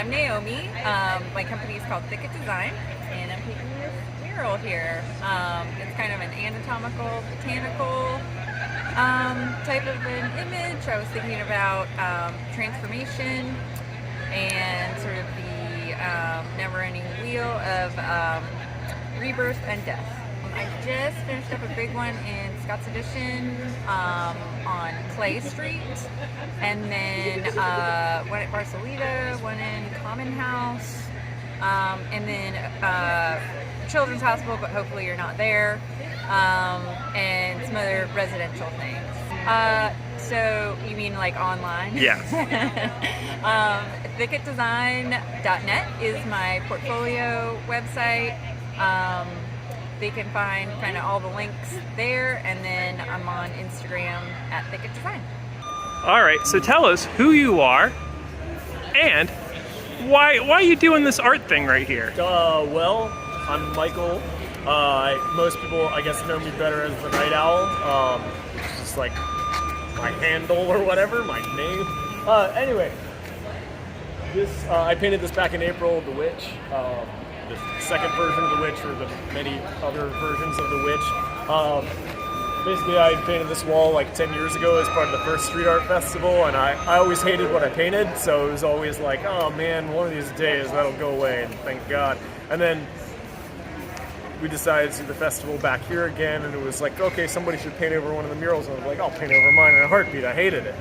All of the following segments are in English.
I'm Naomi. My company is called Thicket Design, and I'm taking this mural here. It's kind of an anatomical, botanical type of an image. I was thinking about transformation and sort of the never-ending wheel of rebirth and death. I just finished up a big one in Scott's Addition on Clay Street, and then one at Barcelita, one in Common House, and then Children's Hospital, but hopefully you're not there, and some other residential things. So you mean like online? Yes. Thicketdesign.net is my portfolio website. They can find kind of all the links there, and then I'm on Instagram at Thicket Design. All right, so tell us who you are and why are you doing this art thing right here? Well, I'm Michael. Most people, I guess, know me better as the Night Owl. It's just like my handle or whatever, my name. Anyway, this I painted this back in April, The Witch. The second version of The Witch, or the many other versions of The Witch. Basically, I painted this wall like 10 years ago as part of the first Street Art Festival, and I always hated what I painted, so it was always like, oh man, one of these days that'll go away, and thank God. And then we decided to do the festival back here again, and it was like, okay, somebody should paint over one of the murals, and I was like, I'll paint over mine in a heartbeat. I hated it.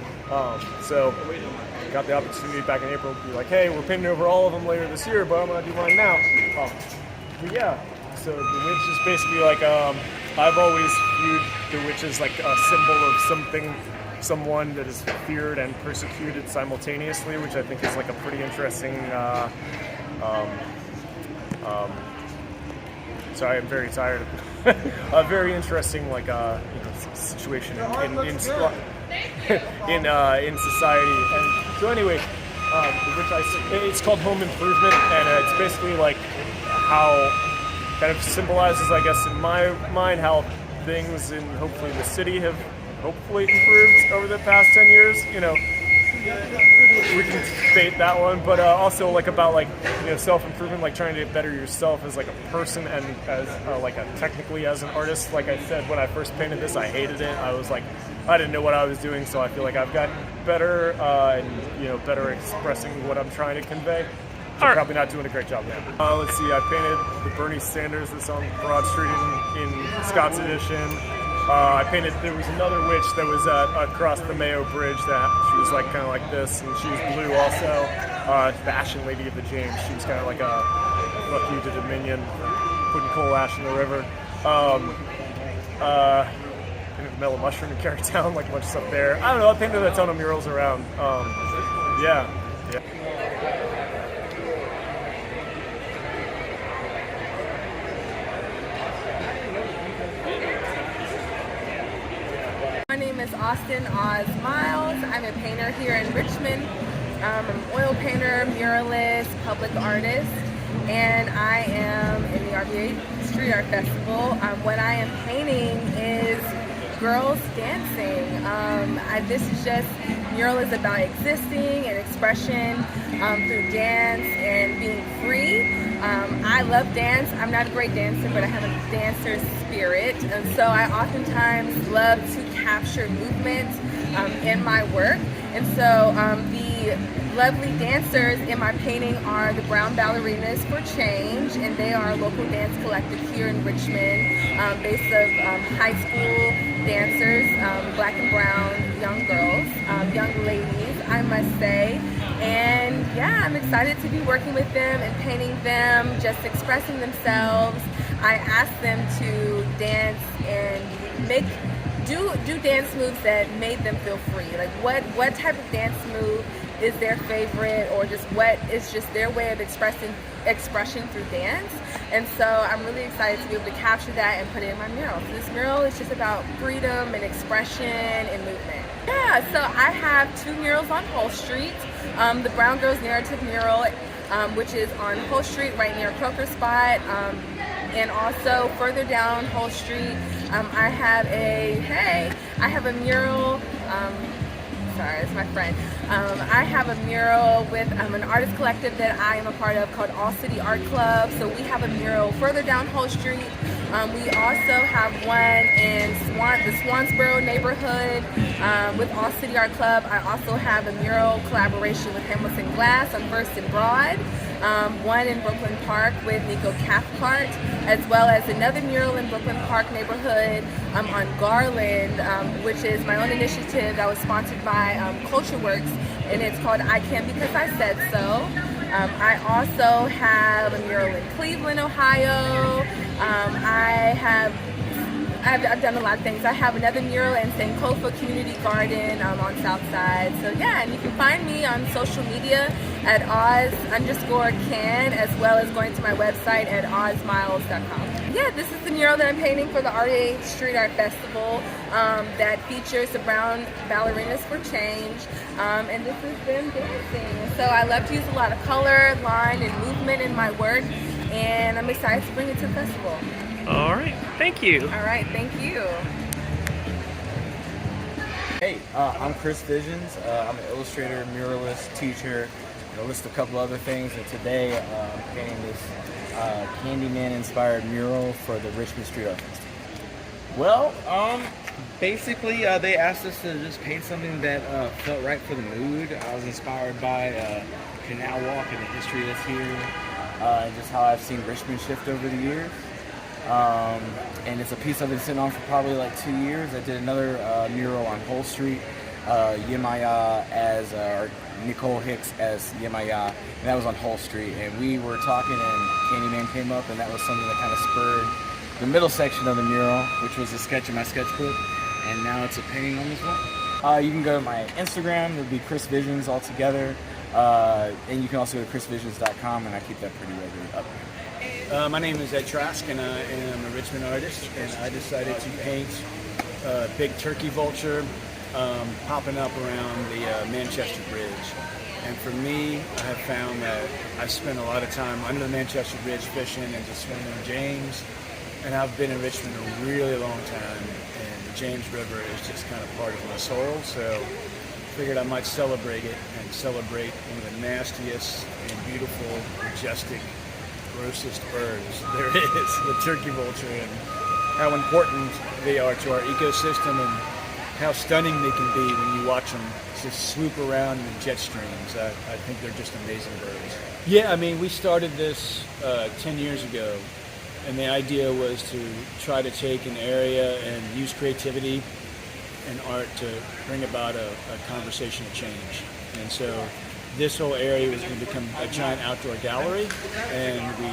So got the opportunity back in April to be like, hey, we're painting over all of them later this year, but I'm going to do mine now. But yeah, so The Witch is basically like, I've always viewed The Witch as like a symbol of someone that is feared and persecuted simultaneously, which I think is like a pretty interesting, sorry, I'm very tired. A very interesting like situation in society. And so anyway, The Witch, it's called Home Improvement, and it's basically like how kind of symbolizes, I guess, in my mind, how things in hopefully the city have hopefully improved over the past 10 years. You know, we can debate that one, but also like about like self-improvement, like trying to better yourself as like a person and as like technically as an artist. Like I said, when I first painted this, I hated it. I was like, I didn't know what I was doing, so I feel like I've gotten better and better expressing what I'm trying to convey. I'm probably not doing a great job now. Let's see, I painted the Bernie Sanders that's on Broad Street in Scott's edition. I painted, there was another witch that was across the Mayo Bridge that she was like kind of like this, and she was blue also. The Ashen Lady of the James, she was kind of like a fuck you to Dominion, putting coal ash in the river. Painted the Mellow Mushroom in Carytown, like a bunch of stuff there. I don't know, I painted a ton of murals around. Yeah. My name is Austin Oz Miles. I'm a painter here in Richmond. I'm an oil painter, muralist, public artist, and I am in the RVA Street Art Festival. What I am painting is girls dancing. This is just, mural is about existing and expression through dance and being free. I love dance. I'm not a great dancer, but I have a dancer's spirit, and so I oftentimes love to capture movement in my work. And so the lovely dancers in my painting are the Brown Ballerinas for Change, and they are a local dance collective here in Richmond, based of high school dancers, black and brown young girls, young ladies, I must say. And yeah, I'm excited to be working with them and painting them, just expressing themselves. I asked them to dance and do dance moves that made them feel free. Like what type of dance move is their favorite, or just what is just their way of expression through dance. And so I'm really excited to be able to capture that and put it in my mural. So this mural is just about freedom and expression and movement. Yeah, so I have 2 murals on Hull Street. The Brown Girls Narrative mural, which is on Hull Street right near Croker Spot. And also further down Hull Street, I have a mural, sorry, it's my friend. I have a mural with an artist collective that I am a part of called All City Art Club. So we have a mural further down Hull Street. We also have one in the Swansboro neighborhood with All City Art Club. I also have a mural collaboration with Hamilton Glass on First and Broad. One in Brooklyn Park with Nico Cathcart, as well as another mural in Brooklyn Park neighborhood on Garland, which is my own initiative that was sponsored by Culture Works, and it's called I Can Because I Said So. I also have a mural in Cleveland, Ohio. I've done a lot of things. I have another mural in Sankofa Community Garden on South Side. So yeah, and you can find me on social media at Oz_can, as well as going to my website at ozmiles.com. Yeah, this is the mural that I'm painting for the RVA Street Art Festival that features the Brown Ballerinas for Change, and this is them dancing. So I love to use a lot of color, line, and movement in my work, and I'm excited to bring it to the festival. All right, thank you. All right, thank you. Hey, I'm Chris Visions. I'm an illustrator, muralist, teacher, and I list a couple other things. And today I'm painting this Candyman-inspired mural for the Richmond Street Art Festival. Well, basically they asked us to just paint something that felt right for the mood. I was inspired by Canal Walk and the history that's here, And just how I've seen Richmond shift over the years. And it's a piece I've been sitting on for probably like 2 years. I did another mural on Hull Street, Yemaya as Nicole Hicks as Yemaya, and that was on Hull Street. And we were talking, and Candyman came up, and that was something that kind of spurred the middle section of the mural, which was a sketch in my sketchbook, and now it's a painting on this one. You can go to my Instagram. It'll be Chris Visions all together, and you can also go to chrisvisions.com, and I keep that pretty regularly up. My name is Ed Trask, and I am a Richmond artist, and I decided to paint a big turkey vulture popping up around the Manchester Bridge. And for me, I have found that I've spent a lot of time under the Manchester Bridge fishing and just swimming in James, and I've been in Richmond a really long time, and the James River is just kind of part of my soul. So figured I might celebrate it and celebrate one of the nastiest and beautiful, majestic, grossest birds there is, the turkey vulture, and how important they are to our ecosystem and how stunning they can be when you watch them just swoop around in jet streams. I think they're just amazing birds. Yeah, I mean, we started this 10 years ago, and the idea was to try to take an area and use creativity and art to bring about a conversation of change. And so this whole area was going to become a giant outdoor gallery, and we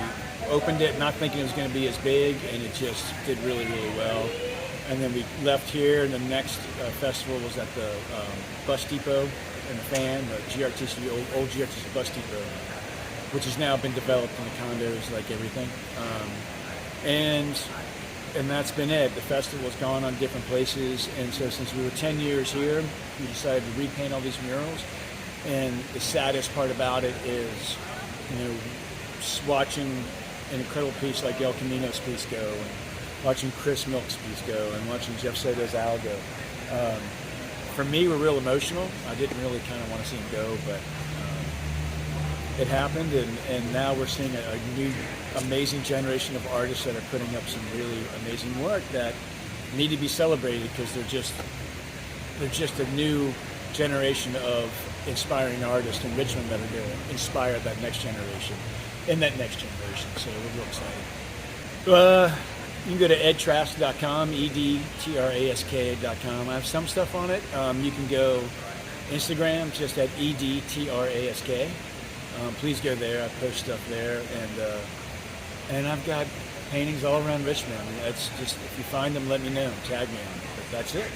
opened it not thinking it was going to be as big, and it just did really, really well. And then we left here, and the next festival was at the bus depot in the fan, the GRTC, the old GRTC bus depot, which has now been developed into condos like everything. And that's been it. The festival's gone on different places, and so since we were 10 years here, we decided to repaint all these murals. And the saddest part about it is, watching an incredible piece like El Camino's piece go, and watching Chris Milk's piece go, and watching Jeff Soto's Owl go. For me, we're real emotional. I didn't really kind of want to see him go, but it happened, and now we're seeing a new, amazing generation of artists that are putting up some really amazing work that need to be celebrated because they're just a new generation of inspiring artists in Richmond that are going to inspire that next generation, so we're real excited. You can go to edtrask.com, edtrask.com. I have some stuff on it. You can go Instagram just at edtrask. Please go there. I post stuff there, and I've got paintings all around Richmond. That's just, if you find them, let me know. Tag me on it. But that's it.